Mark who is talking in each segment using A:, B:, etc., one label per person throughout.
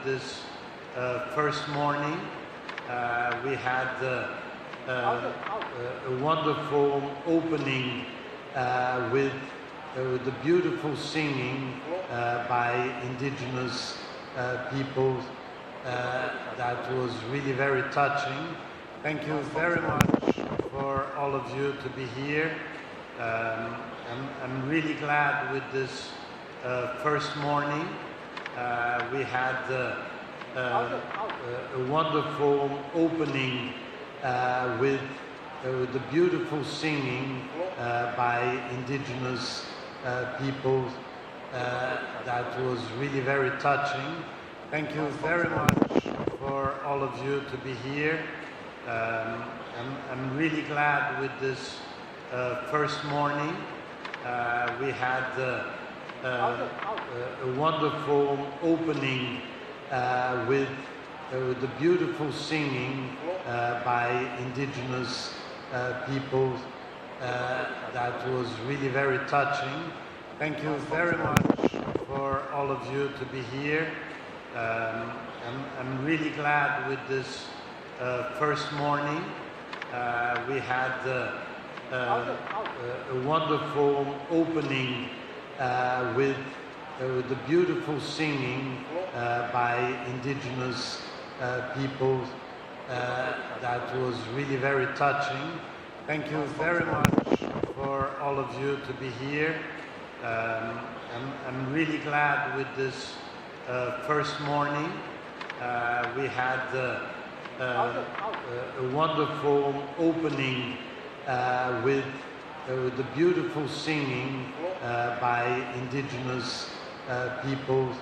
A: this first morning. We had a wonderful opening with the beautiful singing by indigenous peoples. That was really very touching. Thank you very much for all of you to be here. I'm really glad with this first morning. We had a wonderful opening with the beautiful singing by indigenous peoples. That was really very touching. Thank you very much for all of you to be here. I'm really glad with this first morning. We had a wonderful opening with the beautiful singing by indigenous peoples. That was really very touching. Thank you very much for all of you to be here. I'm really glad with this first morning. We had a wonderful opening with the beautiful singing by indigenous peoples. That was really very touching. Thank you very much for all of you to be here. I'm really glad with this first morning. We had a wonderful opening with the beautiful singing by indigenous peoples.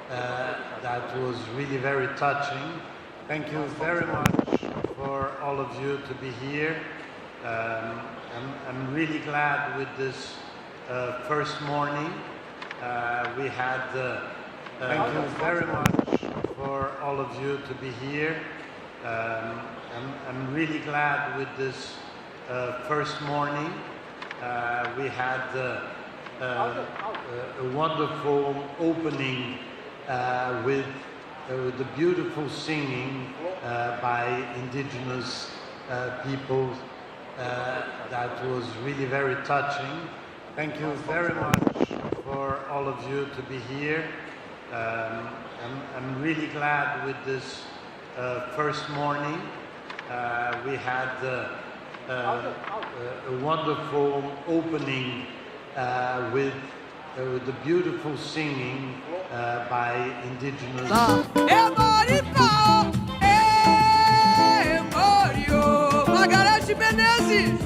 A: That was really very touching. Thank you very much for all of you to be here. I'm really glad with this first morning. We had thank you very much for all of you to be here. I'm really glad with this first morning. We had a wonderful opening with the beautiful singing by indigenous peoples. That was really very touching. Thank you very much for all of you to be here. I'm really glad with this first morning. We had a wonderful opening with the beautiful singing by indigenous.
B: Margarete Menezes.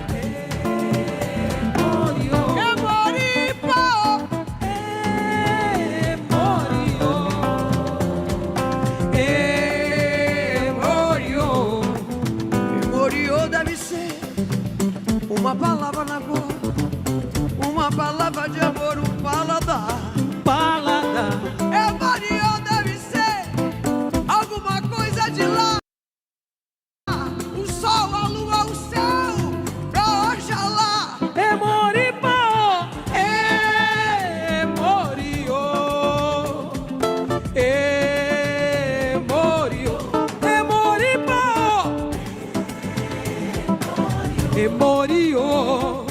B: Uma palavra na boca, uma palavra de amor, um paladar. Paladar. Mario deve ser alguma coisa de lá. O sol, a lua, o céu, pra Oxalá. Moripó, Moriô. Moriô, Moripó. Moriô.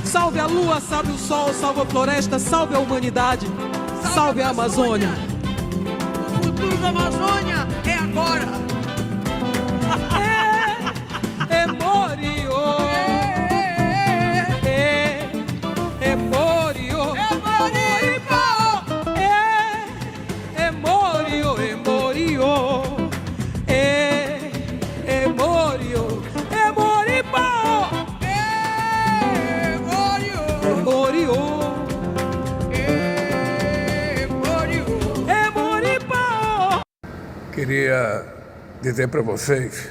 B: Salve a lua, salve o sol, salve a floresta, salve a humanidade, salve a Amazônia. O futuro da Amazônia é agora. Moriô. Moriô. Moriô. Moriô.
C: Queria dizer para vocês,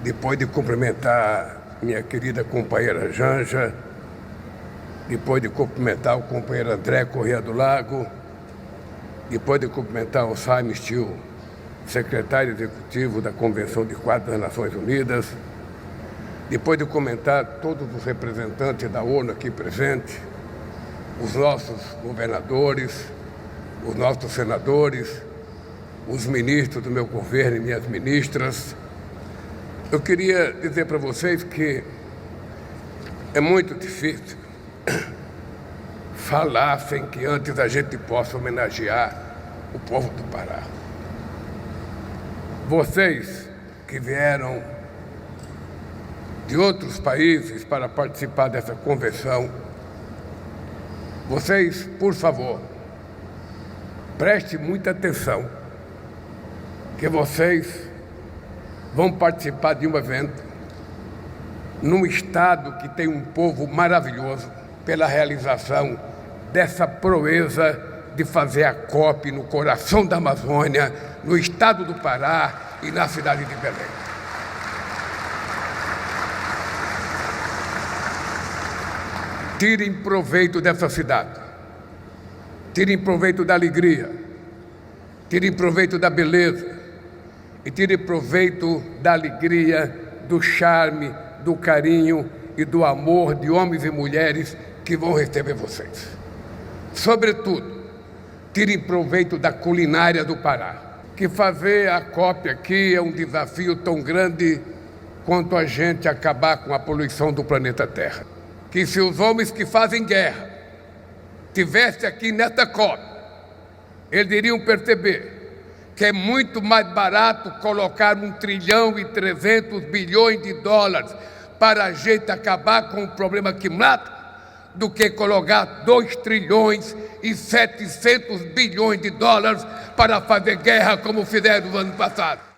C: depois de cumprimentar minha querida companheira Janja, depois de cumprimentar o companheiro André Corrêa do Lago, depois de cumprimentar o Simon Steele, secretário executivo da Convenção de Quadros das Nações Unidas, depois de comentar todos os representantes da ONU aqui presentes, os nossos governadores, os nossos senadores, os ministros do meu governo e minhas ministras. Eu queria dizer para vocês que é muito difícil falar sem que antes a gente possa homenagear o povo do Pará. Vocês que vieram de outros países para participar dessa convenção, vocês, por favor, prestem muita atenção, que vocês vão participar de um evento num estado que tem um povo maravilhoso pela realização dessa proeza de fazer a COP no coração da Amazônia, no estado do Pará e na cidade de Belém. Tirem proveito dessa cidade, tirem proveito da alegria, tirem proveito da beleza e tirem proveito da alegria, do charme, do carinho e do amor de homens e mulheres que vão receber vocês. Sobretudo, tirem proveito da culinária do Pará, que fazer a COP aqui é um desafio tão grande quanto a gente acabar com a poluição do planeta Terra. Que se os homens que fazem guerra estivessem aqui nesta COP, eles iriam perceber que é muito mais barato colocar 1,3 trilhão para a gente acabar com o problema que mata, do que colocar 2,7 trilhões para fazer guerra como fizeram no ano passado.